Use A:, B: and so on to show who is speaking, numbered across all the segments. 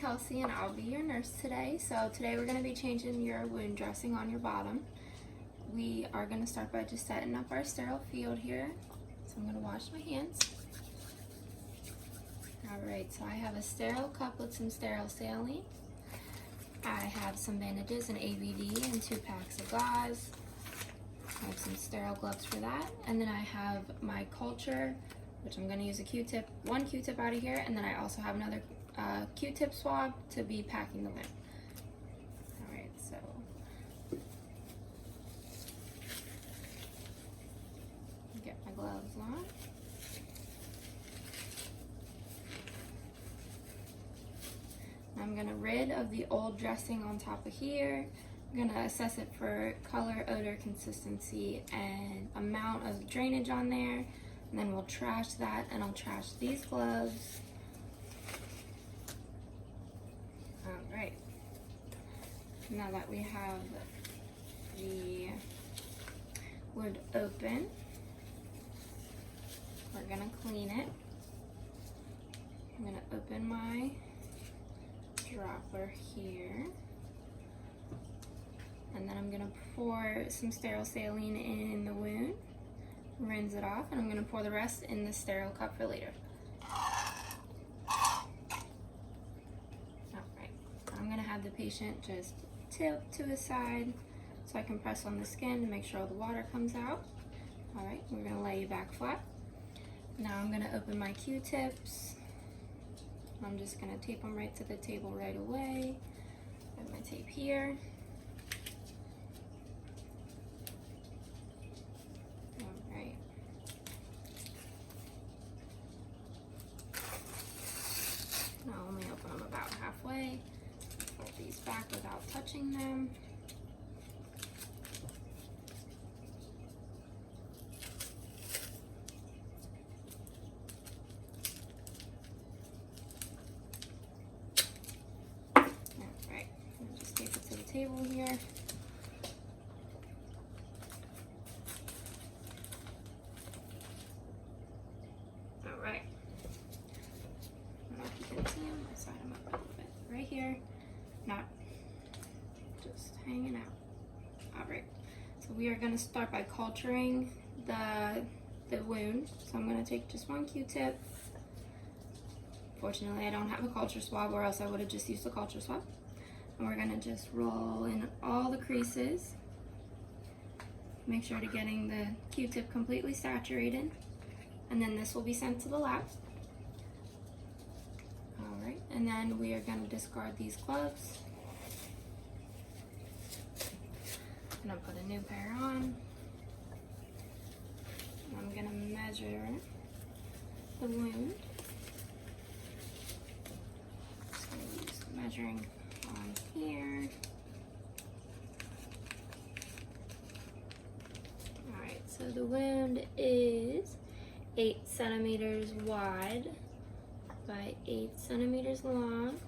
A: Kelsey and I'll be your nurse today. So today we're going to be changing your wound dressing on your bottom. We are going to start by just setting up our sterile field here. So I'm going to wash my hands. Alright, so I have a sterile cup with some sterile saline. I have some bandages and ABD and 2 packs of gauze. I have some sterile gloves for that. And then I have my culture, which I'm going to use a Q-tip, 1 Q-tip out of here, and then I also have another Q-tip swab to be packing the wound. Alright, so get my gloves on. I'm going to rid of the old dressing on top of here. I'm going to assess it for color, odor, consistency, and amount of drainage on there. And then we'll trash that, and I'll trash these gloves. Alright. Now that we have the wound open, we're going to clean it. I'm going to open my dropper here. And then I'm going to pour some sterile saline in the wound, rinse it off, and I'm going to pour the rest in the sterile cup for later. Alright, I'm going to have the patient just tip to his side so I can press on the skin to make sure all the water comes out. Alright, we're going to lay you back flat. Now I'm going to open my Q-tips. I'm just going to tape them right to the table right away. I have my tape here. Alright. I'll only open them about halfway. Fold these back without touching them. Table here. Alright. I don't know if you can see them. I'll side them up a little bit. Right here. Not just hanging out. Alright. So we are going to start by culturing the wound. So I'm going to take just 1 Q-tip. Fortunately, I don't have a culture swab, or else I would have just used a culture swab. And we're going to just roll in all the creases. Make sure to getting the Q-tip completely saturated. And then this will be sent to the lab. Alright, and then we are going to discard these gloves. I'm going to put a new pair on. I'm going to measure the wound. Just going to use measuring on here. Alright, so the wound is 8 centimeters wide by 8 centimeters long.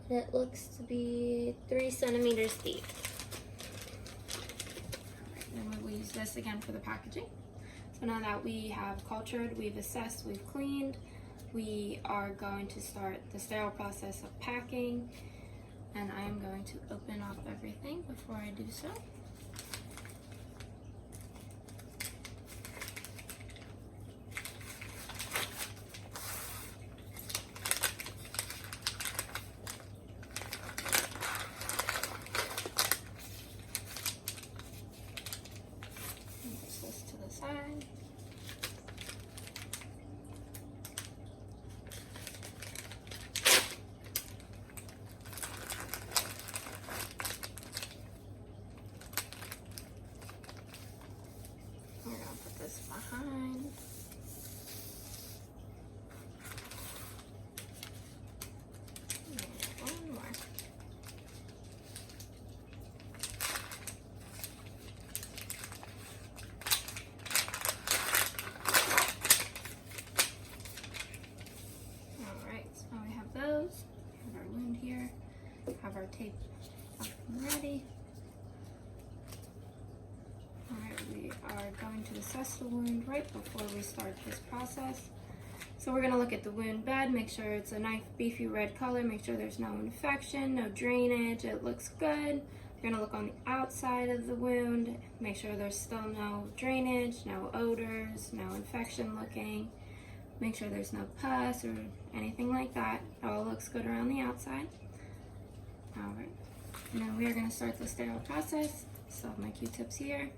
A: And it looks to be 3 centimeters deep. Alright, then we'll use this again for the packaging. So now that we have cultured, we've assessed, we've cleaned, we are going to start the sterile process of packing, and I am going to open up everything before I do so. Push this to the side. We're going to put this behind. And one more. Have our tape up and ready. Alright, we are going to assess the wound right before we start this process. So we're gonna look at the wound bed, make sure it's a nice beefy red color, make sure there's no infection, no drainage, it looks good. We're gonna look on the outside of the wound, make sure there's still no drainage, no odors, no infection looking. Make sure there's no pus or anything like that. It all looks good around the outside. All right, and then we are gonna start the sterile process. So I have my Q-tips here.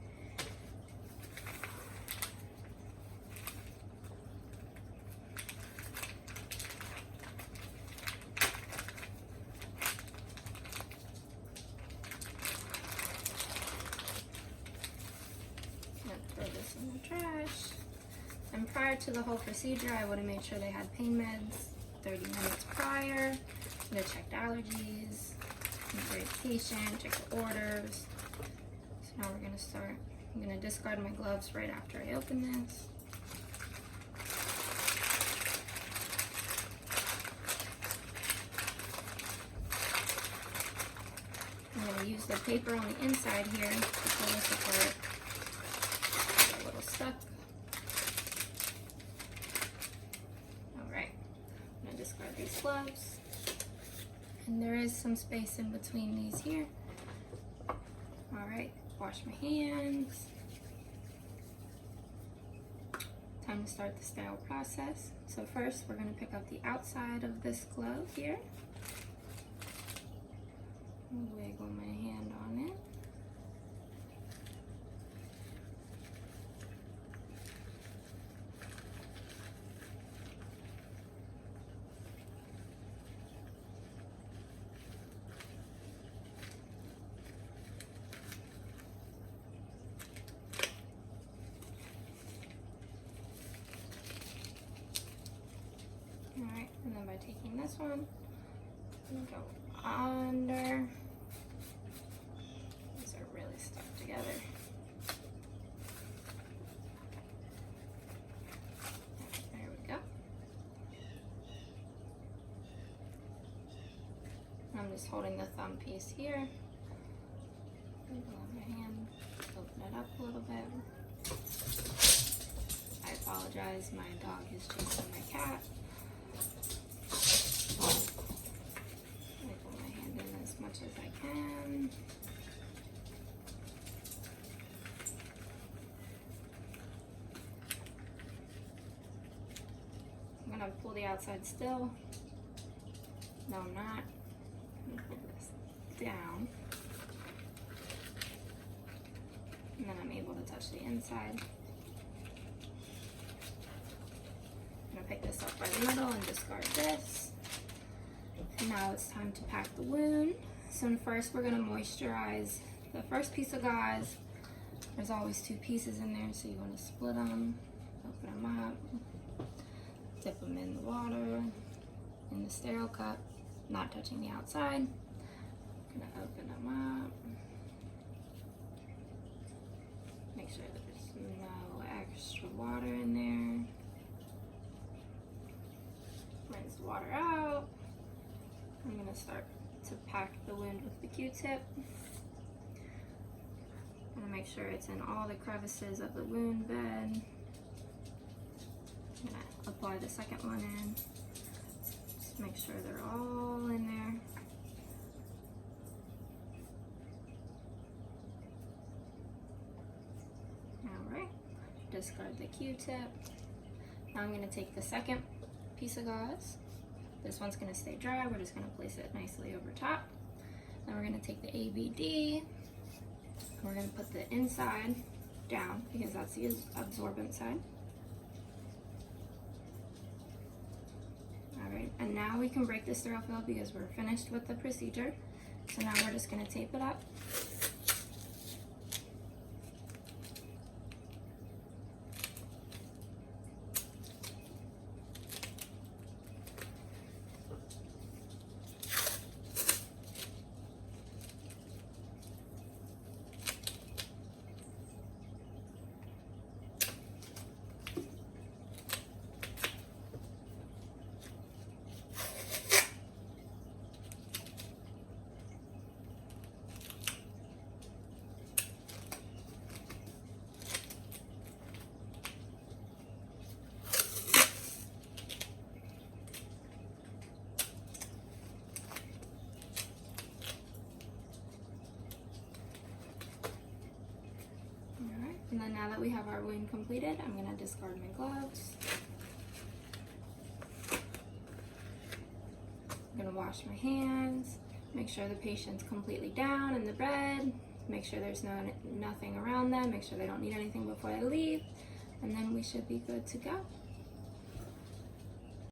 A: Throw this in the trash. And prior to the whole procedure, I would have made sure they had pain meds 30 minutes prior. I would have checked allergies, checked the patient, checked the orders. So now we're gonna start. I'm gonna discard my gloves right after I open this. I'm gonna use the paper on the inside here to pull this apart. Get a little stuck. All right, I'm gonna discard these gloves. And there is some space in between these here. All right, wash my hands. Time to start the sterile process. So first, we're gonna pick up the outside of this glove here. Wiggle my hand on it. Alright, and then by taking this one, we go under. These are really stuck together. There we go. I'm just holding the thumb piece here. Wiggle my hand, open it up a little bit. I apologize, my dog is chasing my cat. Wiggle my hand in as much as I can. I'm gonna pull the outside still. No, I'm not. I'm gonna pull this down. And then I'm able to touch the inside. I'm gonna pick this up by the middle and discard this. And now it's time to pack the wound. So first we're gonna moisturize the first piece of gauze. There's always two pieces in there, so you wanna split them, open them up, dip them in the water, in the sterile cup, not touching the outside. Gonna open them up. Make sure there's no extra water in there. Rinse the water out. I'm gonna start to pack the wound with the Q-tip. I'm gonna make sure it's in all the crevices of the wound bed. I'm gonna apply the second one in. Just make sure they're all in there. Alright, discard the Q-tip. Now I'm gonna take the second piece of gauze. This one's gonna stay dry. We're just gonna place it nicely over top. Then we're gonna take the ABD. We're gonna put the inside down because that's the absorbent side. All right, and now we can break the sterile fill because we're finished with the procedure. So now we're just gonna tape it up. And then now that we have our wound completed, I'm gonna discard my gloves. I'm gonna wash my hands, make sure the patient's completely down in the bed, make sure there's nothing around them, make sure they don't need anything before they leave, and then we should be good to go.